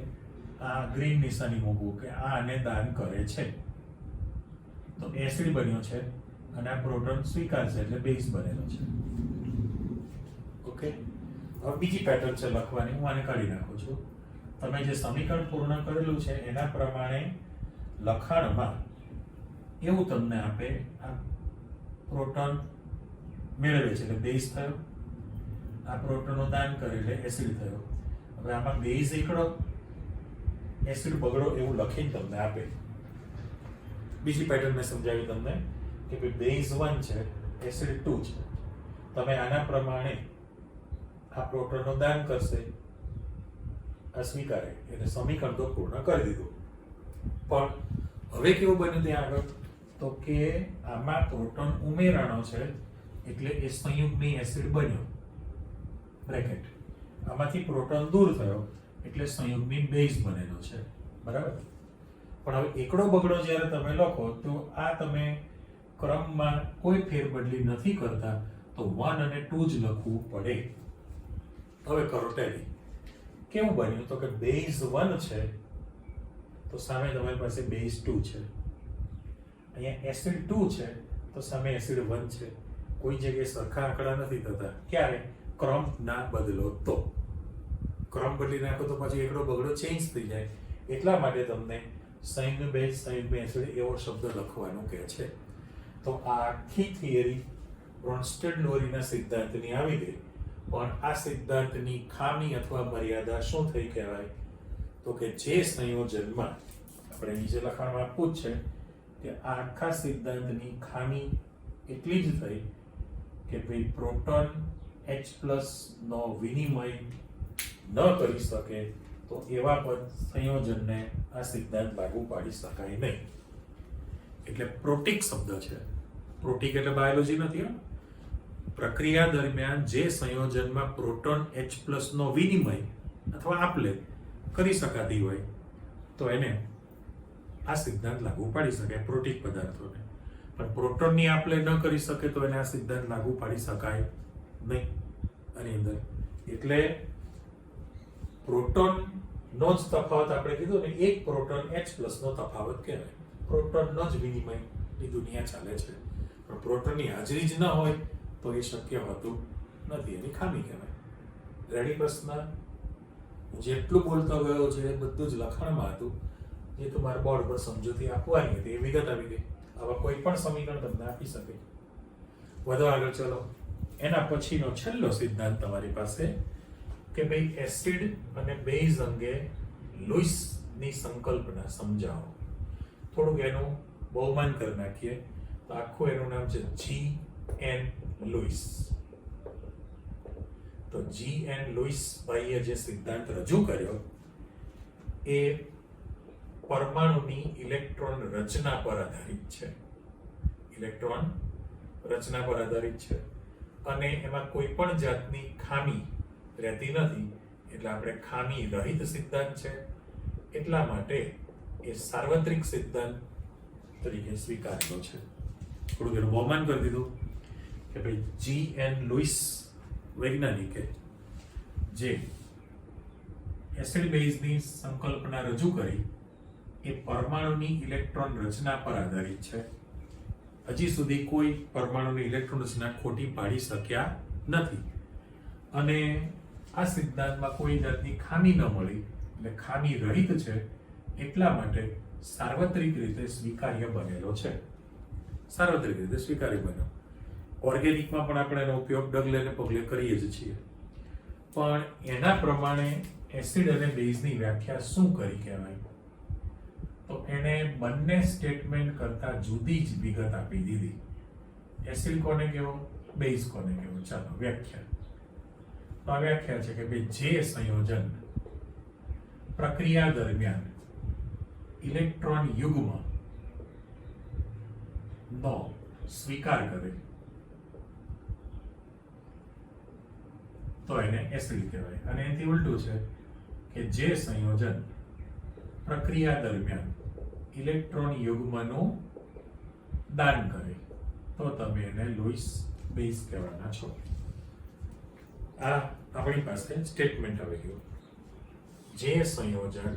[SPEAKER 1] આ ગ્રીન નિશાની મૂકવું કે આ આને દાન કરે છે, તો એસિડ બન્યો છે અને આ પ્રોટોન સ્વીકારશે એટલે બેઝ બનેલો છે. ઓકે, હવે બીજી પેટર્ન છે લખવાની, હું આને કાઢી નાખું છું. તમે જે સમીકરણ પૂર્ણ કરેલું છે એના પ્રમાણે લખાણમાં એવું તમને આપે, આ પ્રોટોન મેળવે છે એટલે બેઝ થયો, આ પ્રોટોનનું દાન કરે એટલે એસિડ થયો. હવે આમાં બેઝ એકડો, એસિડ બગડો એવું લખીને તમને આપે. બીજી પેટર્ન મેં સમજાવી તમને કે ભાઈ બેઝ 1 છે, એસિડ 2 છે. તમે આના પ્રમાણે આ પ્રોટોનનું દાન કરશે, આ સ્વીકારે એટલે સમીકરણ તો પૂર્ણ કરી દીધું. પણ હવે કેવું બન્યું ત્યાં આગળ? તો કે આમાં પ્રોટોન ઉમેરાણો છે એટલે એ સંયુગ્મી એસિડ બન્યો, બ્રેકેટ. આમાંથી પ્રોટોન દૂર થયો એટલે સંયુગ્મી બેઝ બનેલો છે. બરાબર, પણ હવે એકડો બગડો જ્યારે તમે લખો તો આ તમે ક્રમમાં કોઈ ફેરબદલી નથી કરતા, તો 1 અને 2 જ લખવું પડે. હવે કરો ટેલી. કેવું બન્યું? તો કે બેઝ 1 છે તો સામે તમારી પાસે બેઝ 2 છે, અહીંયા એસિડ 2 છે તો સામે એસિડ 1 છે. કોઈ જગ્યાએ સરખા આંકડા નથી થતા. ક્યારે? ક્રમ ના બદલો તો. ક્રમ બદલી નાખો તો પછી એકડો બગડો ચેન્જ થઈ જાય. એટલા માટે તમને સંયુગ્મ બેઝ, સંયુગ્મ એસિડ એવો શબ્દ લખવાનું કહે છે. તો આ આખી થિયરી બ્રોન્સ્ટેડ-લોરીના સિદ્ધાંતની આવી ગઈ. પણ આ સિદ્ધાંતની ખામી અથવા મર્યાદા શું થઈ કહેવાય? તો કે જે સંયોજનમાં આપણે નીચે લખાણમાં આપવું જ છે કે આ આખા સિદ્ધાંતની ખામી એટલી જ થઈ કે ભાઈ પ્રોટોન H+ નો વિનિમય ન કરી શકે, તો એવા પણ સંયોજનને આ સિદ્ધાંત લાગુ પાડી શકાય નહીં. એટલે પ્રોટિક શબ્દ છે. પ્રોટિક એટલે બાયોલોજી નથી. પ્રક્રિયા દરમિયાન જે સંયોજનમાં પ્રોટોન H+ નો વિનિમય અથવા આપલે કરી શકાતી હોય તો એને આ સિદ્ધાંત લાગુ પાડી શકાય, પ્રોટિક પદાર્થોને. પણ પ્રોટોનની આપલે ન કરી શકે તો એને આ સિદ્ધાંત લાગુ પાડી શકાય નહીં આની અંદર. એટલે પ્રોટોન નો જ તફાવત આપણે કીધું ને, એક પ્રોટોન H+ નો તફાવત કહેવાય. પ્રોટોનનો જ વિનિમયની દુનિયા ચાલે છે, પણ પ્રોટોનની હાજરી જ ન હોય તો એ શક્ય હોતું નથી, એની ખામી કહેવાય. રેડી પ્રશ્ન? જેટલું બોલતો ગયો છે એ બધું જ લખાણમાં હતું, જે તમારા બોર્ડ પર સમજૂતી આપવાની હતી એ વિગત આવી ગઈ. આવા કોઈ પણ સમીકરણ તમને આપી શકે. વધુ આગળ ચલો. એના પછીનો છેલ્લો સિદ્ધાંત તમારી પાસે કે ભાઈ એસિડ અને બેઝ અંગે લુઈસની સંકલ્પના સમજાવો. થોડુંક એનું બહુમાન કરી નાખીએ તો આખું એનું નામ છે G.N. લુઈસ. તો G.N. લુઈસ ભાઈએ જે સિદ્ધાંત રજૂ કર્યો એ પરમાણુની ઇલેક્ટ્રોન રચના પર આધારિત છે. ઇલેક્ટ્રોન રચના પર આધારિત છે. અને એમાં કોઈ પણ જાતની ખામી રહેતી નથી, એટલે આપણે ખામી રહિત સિદ્ધાંત છે, એટલા માટે એ સાર્વત્રિક સિદ્ધાંત તરીકે સ્વીકારેલો છે. થોડું એનું બહુમાન કરી દીધું કે ભાઈ G.N. લુઈસ વૈજ્ઞાનિકે જે એસિડ બેઝની સંકલ્પના રજૂ કરી એ પરમાણુની ઇલેક્ટ્રોન રચના પર આધારિત છે. હજી સુધી કોઈ પરમાણુની ઇલેક્ટ્રોન રચના ખોટી પાડી શક્યા નથી, અને આ સિદ્ધાંતમાં કોઈ જાતની ખામી ન મળી, એટલે ખામી રહિત છે, એટલા માટે સાર્વત્રિક રીતે સ્વીકાર્ય બનેલો છે. સાર્વત્રિક રીતે સ્વીકાર્ય બન્યો. ઓર્ગેનિકમાં પણ આપણે એનો ઉપયોગ ડગલે ને પગલે કરીએ જ છીએ, પણ એના પ્રમાણે એસિડ અને બેઝની વ્યાખ્યા શું કરી કહેવાય, તો એને બંને સ્ટેટમેન્ટ કરતા જુદી જ વિગત આપી દીધી. એસિડ કોને કહેવો, બેઝ કોને કહેવો. ચાલો વ્યાખ્યા. તો આ વ્યાખ્યા છે કે ભાઈ જે સંયોજન પ્રક્રિયા દરમિયાન ઇલેક્ટ્રોન યુગ્મ નો સ્વીકાર કરે તો એને એસિડ કહેવાય. અને એનાથી ઉલટું છે કે જે સંયોજન પ્રક્રિયા દરમિયાન ઇલેક્ટ્રોન યુગ્મનું દાન કરે તો તમે એને લુઈસ બેઝ કહેવાના છો. આ આપણી પાસે સ્ટેટમેન્ટ આવી ગયું. જે સંયોજન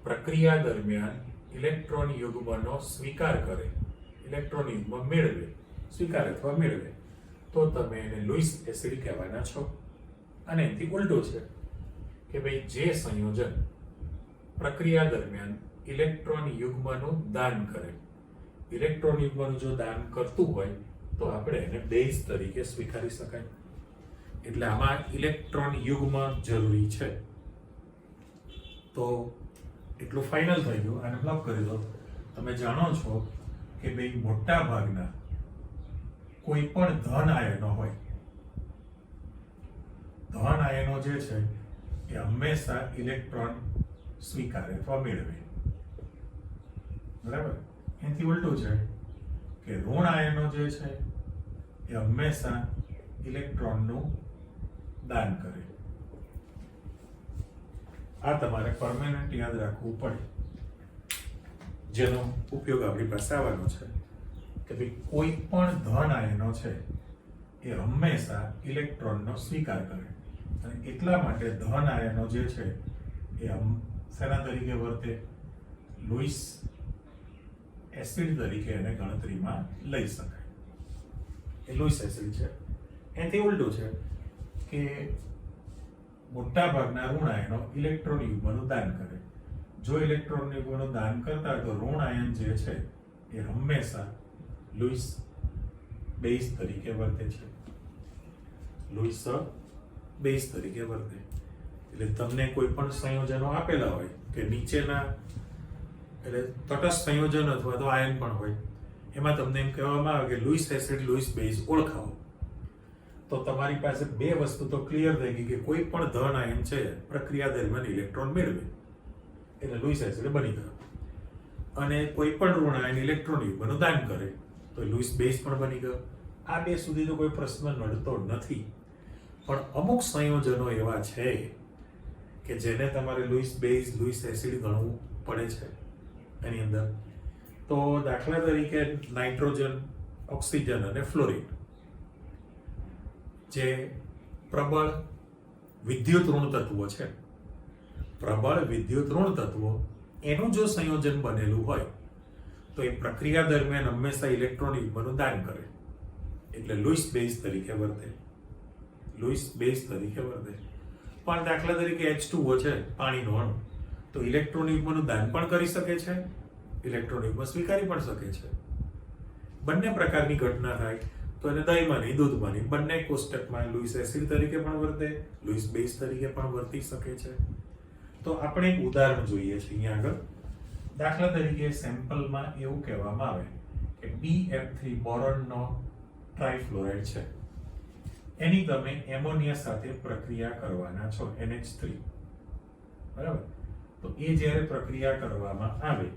[SPEAKER 1] પ્રક્રિયા દરમિયાન ઇલેક્ટ્રોન યુગ્મનો સ્વીકાર કરે, ઇલેક્ટ્રોન યુગ્મ મેળવે, સ્વીકાર અથવા મેળવે, તો તમે એને લુઈસ એસિડ કહેવાના છો. અને એનાથી ઉલટું છે કે ભાઈ જે સંયોજન પ્રક્રિયા દરમિયાન ઇલેક્ટ્રોન યુગ્મનું દાન કરે, ઇલેક્ટ્રોન યુગ્મનું જો દાન કરતું હોય તો આપણે એને બેઝ તરીકે સ્વીકારી શકાય. એટલે આમાં ઇલેક્ટ્રોન યુગ્મ જરૂરી છે. તો એટલું ફાઇનલ થઈ ગયું. આને બ્લોક કરી દો. તમે જાણો છો કે ભાઈ મોટા ભાગના કોઈ પણ ધન આયનો હોય, ધન આયનો જે છે એ હંમેશા ઇલેક્ટ્રોન સ્વીકારે અથવા મેળવે, બરાબર. એનાથી ઉલટું છે કે ઋણ આયનો જે છે એ હંમેશા ઇલેક્ટ્રોનનું દાન કરે. આ તમારે પરમેનન્ટ યાદ રાખવું પડે, જેનો ઉપયોગ આપણી પાસે આવવાનો છે કે ભાઈ કોઈ પણ ધન આયનો છે એ હંમેશા ઇલેક્ટ્રોનનો સ્વીકાર કરે, અને એટલા માટે ધન આયનો જે છે એ શેના તરીકે વર્તે, લુઈસ એસિડ તરીકે એને ગણતરીમાં લઈ શકાય. એ લુઈસ એસિડ છે. એનાથી ઉલટું છે કે મોટા ભાગના ઋણ આયનો ઇલેક્ટ્રોન યુગ્મનું દાન કરે. જો ઇલેક્ટ્રોન યુગ્મનું દાન કરતા હોય તો ઋણ આયન જે છે એ હંમેશા લુઈસ બેઝ તરીકે વર્તે છે. લુઈસ બેઝ તરીકે વર્તે. એટલે તમને કોઈ પણ સંયોજનો આપેલા હોય કે નીચેના, એટલે તટસ્થ સંયોજન અથવા તો આયન પણ હોય, એમાં તમને એમ કહેવામાં આવે કે લુઈસ એસિડ લુઈસ બેઝ ઓળખાવો, તો તમારી પાસે બે વસ્તુ તો ક્લિયર થઈ ગઈ કે કોઈ પણ ધન આયન છે પ્રક્રિયા દરમિયાન ઇલેક્ટ્રોન મેળવે એટલે લુઈસ એસિડ બની ગયો, અને કોઈ પણ ઋણ આયન ઇલેક્ટ્રોન યુગ્મનું દાન કરે તો લુઈસ બેઝ પણ બની ગયો. આ બે સુધી તો કોઈ પ્રશ્ન નડતો નથી, પણ અમુક સંયોજનો એવા છે કે જેને તમારે લુઈસ બેઝ લુઈસ એસિડ ગણવું પડે છે એની અંદર. તો દાખલા તરીકે નાઇટ્રોજન, ઓક્સિજન અને ફ્લોરિન જે પ્રબળ વિદ્યુત ઋણ તત્વો છે, પ્રબળ વિદ્યુત ઋણ તત્વો, એનું જો સંયોજન બનેલું હોય તો એ પ્રક્રિયા દરમિયાન હંમેશા ઇલેક્ટ્રોન યુગ્મનું દાન કરે એટલે લુઈસ બેઝ તરીકે વર્તે, લુઈસ બેઝ તરીકે વર્તે. પણ દાખલા તરીકે H2O છે, પાણીનો અણુ, તો ઇલેક્ટ્રોન યુગ્મનું દાન પણ કરી શકે છે, ઇલેક્ટ્રોન યુગ્મ સ્વીકારી પણ શકે છે. બંને પ્રકારની ઘટના થાય તો એને દહીંમાં નહીં દૂધમાં નહીં બંને કોષ્ટકમાં લુઈસ એસિડ તરીકે પણ વર્તે, લુઈસ બેઝ તરીકે પણ વર્તી શકે છે. તો આપણે એક ઉદાહરણ જોઈએ છીએ અહીંયા આગળ. દાખલા તરીકે સેમ્પલમાં એવું કહેવામાં આવે કે BF3 બોરોનનો ટ્રાઇફ્લોરાઇડ છે, એની તમે એમોનિયા સાથે પ્રક્રિયા કરવાના છો, NH3, બરાબર. તો એ જ્યારે પ્રક્રિયા કરવામાં આવે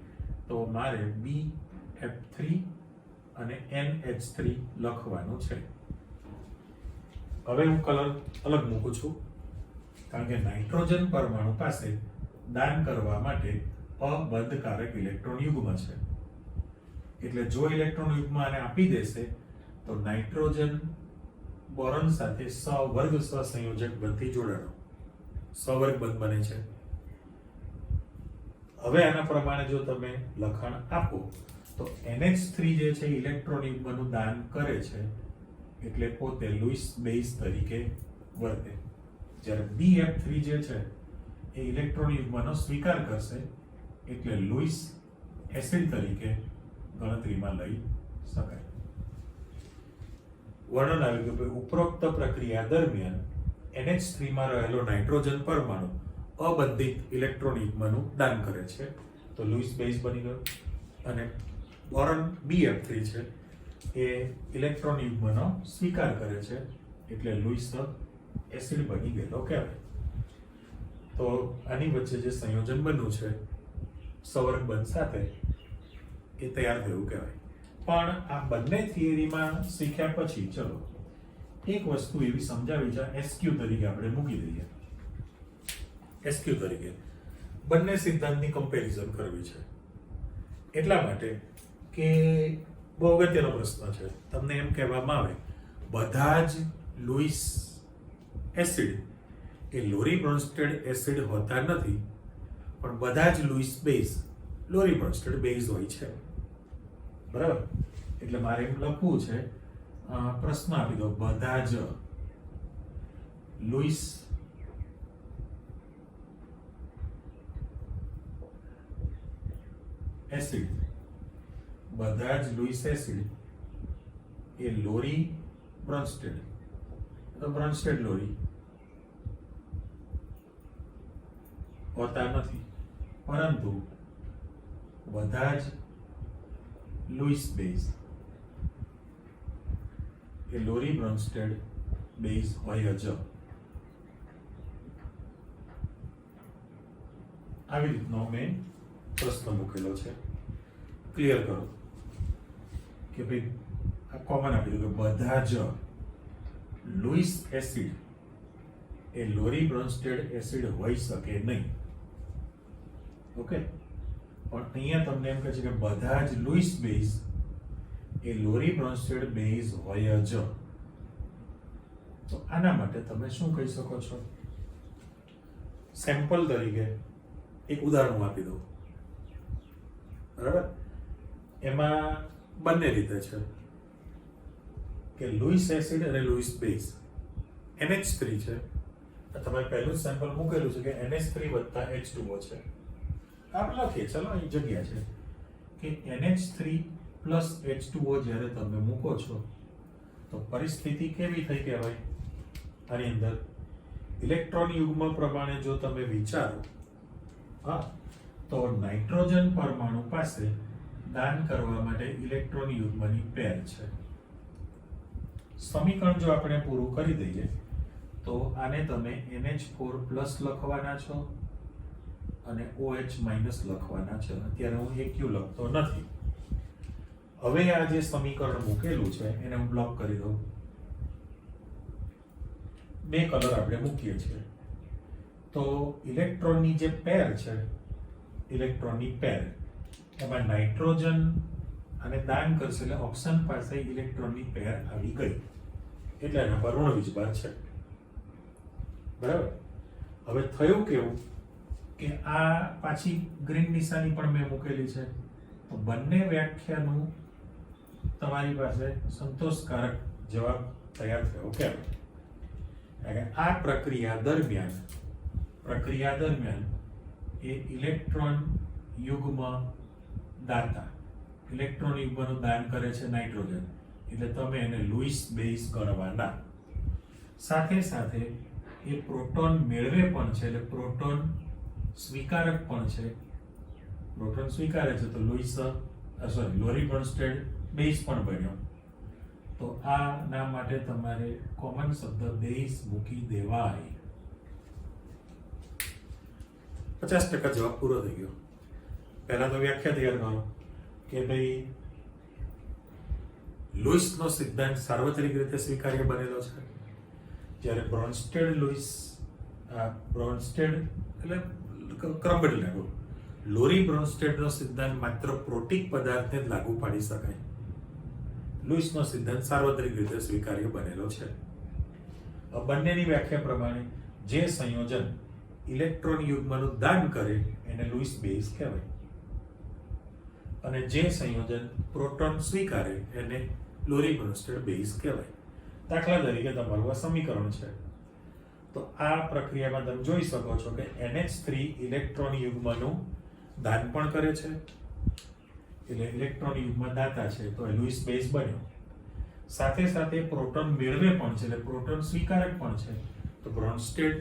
[SPEAKER 1] તો મારે BF3 અને NH3 લખવાનું છે. હવે હું કલર અલગ મૂકું છું કારણ કે નાઇટ્રોજન પરમાણુ પાસે દાન કરવા માટે અબંધકારક ઇલેક્ટ્રોન યુગ્મ છે. એટલે જો ઇલેક્ટ્રોન યુગ્મ આને આપી દેશે તો નાઇટ્રોજન બોરોન સાથે સવર્ગ સહસંયોજક બંધથી જોડાણો સવર્ગ બંધ બને છે. હવે આના પ્રમાણે જો તમે લખાણ આપો તો NH3 જે છે ઇલેક્ટ્રોન યુગ્મનું દાન કરે છે એટલે પોતે લુઈસ બેઝ તરીકે વર્તે. જ્યારે BF3 જે છે એ ઇલેક્ટ્રોન યુગ્મનો સ્વીકાર કરશે એટલે લુઈસ એસિડ તરીકે ગણતરીમાં લઈ શકાય. વર્ણન આવી ગયું કે ઉપરોક્ત પ્રક્રિયા દરમિયાન NH3 માં રહેલો નાઇટ્રોજન પરમાણુ અબંધિત ઇલેક્ટ્રોન યુગ્મનું દાન કરે છે તો લુઈસ બેઝ બની ગયો અને બોરોન BF3 છે એ ઇલેક્ટ્રોન યુગ્મનો સ્વીકાર કરે છે એટલે લુઈસ એસિડ બની ગયેલો કહેવાય. તો આની વચ્ચે જે સંયોજન બન્યું છે સવર્ગ બંધ સાથે એ તૈયાર થયું કહેવાય. પણ આ બંને થિયરીમાં શીખ્યા પછી ચલો એક વસ્તુ એવી સમજાવી છે SQ તરીકે આપણે મૂકી દઈએ. SQ તરીકે બંને સિદ્ધાંતની કમ્પેરિઝન કરવી છે એટલા માટે કે બહુ અગત્યનો પ્રશ્ન છે. તમને એમ કહેવામાં આવે બધા જ લુઈસ એસિડ એ લોરી બ્રોન્સ્ટેડ એસિડ હોતા નથી પણ બધા જ લુઈસ બેઝ લોરી બ્રોન્સ્ટેડ બેઝ હોય છે. બરાબર? એટલે મારે એમ લખવું છે પ્રશ્ન આપી દો બધા જ લુઈસ એસિડ બધા જ લુઈસ એસિડ એ લોરી બ્રોન્સ્ટેડ તો બ્રોન્સ્ટેડ લોરી હોતા નથી પરંતુ બધા જ લુઈસ બેઝ એ લોરી બ્રોન્સ્ટેડ બેઝ હોય જ. આવી રીતનો મેં પ્રશ્ન મૂકેલો છે. ક્લિયર કરો કે ભાઈ આ કોમન આપી દો કે બધા જ લુઈસ એસિડ એ લોરી બ્રોન્સ્ટેડ એસિડ હોઈ શકે નહીં. ઓકે, પણ અહીંયા તમને એમ કહે છે કે બધા જ લુઈસ બેઝ એ લોરી બ્રોન્સ્ટેડ બેઝ હોય જ. તો આના માટે તમે શું કહી શકો છો? સેમ્પલ તરીકે એક ઉદાહરણ આપી દો. બરાબર? એમાં બંને રીતે છે કે લુઈસ એસિડ અને લુઈસ બેઝ NH3 છે. તમારે પહેલું સેમ્પલ મૂકેલું છે કે NH3 વત્તા H2O છે. આપણે લખીએ ચલો અહીં જગ્યા છે કે NH3 પ્લસ H2O જ્યારે તમે મૂકો છો તો પરિસ્થિતિ કેવી થઈ કહેવાય? આની અંદર ઇલેક્ટ્રોન યુગ્મ પ્રમાણે જો તમે વિચારો તો નાઇટ્રોજન પરમાણુ પાસે દાન કરવા માટે ઇલેક્ટ્રોન યુગ્મની પેર છે. સમીકરણ જો આપણે પૂરું કરી દઈએ તો આને તમે NH4 પ્લસ લખવાના છો અને OH માઇનસ લખવાના છે. અત્યારે હું AQ લખતો નથી. હવે આ જે સમીકરણ મૂકેલું છે એને હું બ્લોક કરી દઉં. બે કલર આપણે મૂકીએ છીએ તો ઇલેક્ટ્રોનની જે પેર છે ઇલેક્ટ્રોનની પેર એમાં નાઇટ્રોજન અને દાન કરશે એટલે ઓપ્શન પાસે ઇલેક્ટ્રોનની પેર આવી ગઈ એટલે એના પર ઋણ વીજભાર છે. બરાબર? હવે થયું કેવું કે આ પાછી ગ્રીન નિશાની પણ મેં મૂકેલી છે તો બંને વ્યાખ્યાનું તમારી પાસે સંતોષકારક જવાબ તૈયાર થયો. કેમ? આ પ્રક્રિયા દરમિયાન એ ઇલેક્ટ્રોન યુગ્મ દાતા ઇલેક્ટ્રોન યુગ્મનું દાન કરે છે નાઇટ્રોજન એટલે તમે એને લુઈસ બેઝ ગણવાના. સાથે સાથે એ પ્રોટોન મેળવે પણ છે એટલે પ્રોટોન સ્વીકારક પણ છે. પ્રોટોન સ્વીકારે છે તો લોરી બ્રોન્સ્ટેડ બેઝ પણ બન્યો. તો આના માટે તમારે કોમન શબ્દ બેઝ મૂકી દેવાય. 50% જવાબ પૂરો થઈ ગયો. પહેલા તો વ્યાખ્યા તૈયાર કરો કે ભાઈ લુઈસનો સિદ્ધાંત સાર્વત્રિક રીતે સ્વીકાર્ય બનેલો છે, જ્યારે બ્રોન્સ્ટેડ એટલે ક્રમ બદલી નાખો. લોરી બ્રોન્સ્ટેડનો સિદ્ધાંત માત્ર પ્રોટીક પદાર્થને જ લાગુ પાડી શકાય. લુઈસનો સિદ્ધાંત સાર્વત્રિક રીતે સ્વીકાર્ય બનેલો છે. બંનેની વ્યાખ્યા પ્રમાણે જે સંયોજન ઇલેક્ટ્રોન યુગ્મનું દાન કરે એને લુઈસ બેઝ કહેવાય, અને જે સંયોજન પ્રોટોન સ્વીકારે એને લોરી બ્રોન્સ્ટેડ બેઝ કહેવાય. દાખલા તરીકે તમારું આ સમીકરણ છે, તો આ પ્રક્રિયામાં તમે જોઈ શકો છો કે NH3 ઇલેક્ટ્રોન યુગ્મનું દાન પણ કરે છે, એટલે ઇલેક્ટ્રોન યુગ્મ દાતા છે, તો એ લુઈસ બેઝ બન્યો. સાથે સાથે પ્રોટોન મેળવે પણ છે, એટલે પ્રોટોન સ્વીકારક પણ છે, તો બ્રોન્સ્ટેડ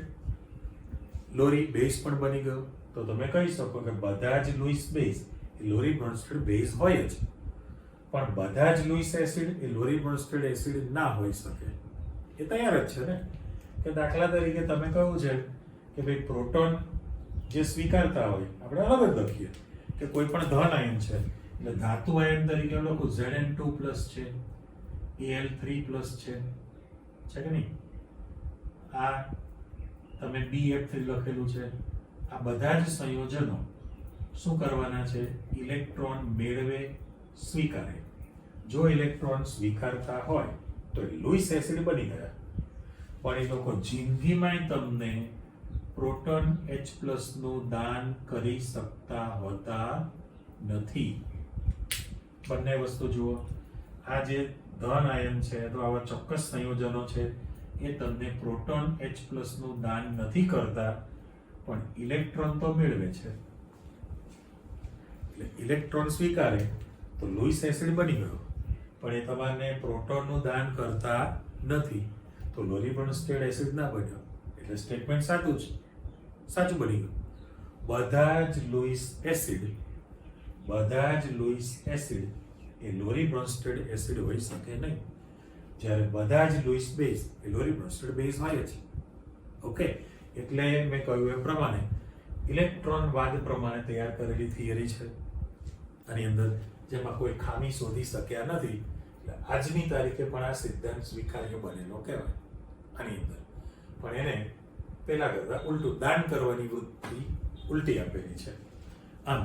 [SPEAKER 1] લોરી બેઝ પણ બની ગયો. તો તમે કહી શકો કે બધા જ લુઈસ બેઝ એ લોરી બ્રોન્સ્ટેડ બેઝ હોય જ, પણ બધા જ લુઈસ એસિડ એ લોરી બ્રોન્સ્ટેડ એસિડ ના હોઈ શકે. એ તૈયાર જ છે ને, કે દાખલા તરીકે તમે કહ્યું છે કે ભાઈ પ્રોટોન જે સ્વીકારતા હોય આપણે અલગ જ લખીએ કે કોઈ પણ ધન આયન છે, એટલે ધાતુ આયન તરીકે લખું Zn2 પ્લસ છે, Al3 પ્લસ છે કે નહીં, આ તમે BF3 લખેલું છે. આ બધા જ સંયોજનો શું કરવાના છે? ઇલેક્ટ્રોન મેળવે, સ્વીકારે. જો ઇલેક્ટ્રોન સ્વીકારતા હોય તો લુઈસ એસિડ બની ગયા, પણ એ લોકો જિંદગીમાં તમને પ્રોટોન H+ નું દાન કરી શકતા હોતા નથી. બંને વસ્તુ જુઓ, આ જે ધન આયન છે, તો આવા ચોક્કસ સંયોજનો છે એ તમને પ્રોટોન H+ નું દાન નથી કરતા, પણ ઇલેક્ટ્રોન તો મેળવે છે. એટલે ઇલેક્ટ્રોન સ્વીકારે તો લુઈસ એસિડ બની ગયો, પણ એ તમારે પ્રોટોનનું દાન કરતા નથી, તો લોરી બ્રોન્સ્ટેડ એસિડ ના બન્યો. એટલે સ્ટેટમેન્ટ સાચું બની ગયું. બધા જ લુઈસ એસિડ એ લોરી બ્રોન્સ્ટેડ એસિડ હોઈ શકે નહીં, જ્યારે બધા જ લુઈસ બેઝ એ લોરી બ્રોન્સ્ટેડ બેઝ હોય જ. ઓકે, એટલે મેં કહ્યું એ પ્રમાણે ઇલેક્ટ્રોનવાદ પ્રમાણે તૈયાર કરેલી થિયરી છે. આની અંદર જેમાં કોઈ ખામી શોધી શક્યા નથી, એટલે આજની તારીખે પણ આ સિદ્ધાંત સ્વીકાર્ય બનેલો કહેવાય. આની અંદર પણ એને પેલા કરતા ઉલટું દાન કરવાની વૃત્તિ ઉલટી આપેલી છે. આમ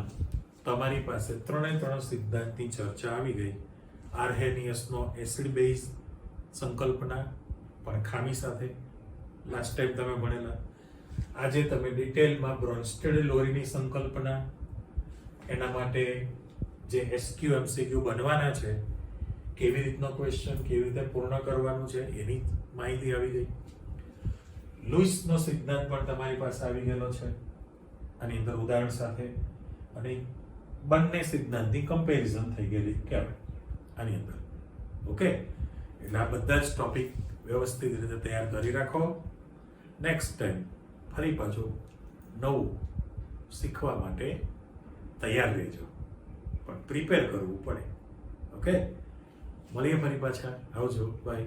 [SPEAKER 1] તમારી પાસે ત્રણે સિદ્ધાંતની ચર્ચા આવી ગઈ. આર્હેનિયસનો એસિડ બેઝ સંકલ્પના પણ ખામી સાથે લાસ્ટ ટાઈમ તમે ભણેલા. આજે તમે ડિટેલમાં બ્રોન્સ્ટેડ લોરીની સંકલ્પના, એના માટે જે SQ-MCQ બનવાના છે, કેવી રીતનો ક્વેશ્ચન કેવી રીતે પૂર્ણ કરવાનું છે એની માહિતી આવી ગઈ. લુઈસનો સિદ્ધાંત પણ તમારી પાસે આવી ગયેલો છે આની અંદર ઉદાહરણ સાથે, અને બંને સિદ્ધાંતની કમ્પેરિઝન થઈ ગયેલી કહેવાય આની અંદર. ઓકે, એટલે આ બધા જ ટોપિક વ્યવસ્થિત રીતે તૈયાર કરી રાખો. નેક્સ્ટ ટાઈમ ફરી પાછું નવું શીખવા માટે તૈયાર રહેજો, પણ પ્રિપેર કરવું પડે. ઓકે, મળીએ ફરી પાછા. આવજો, બાય.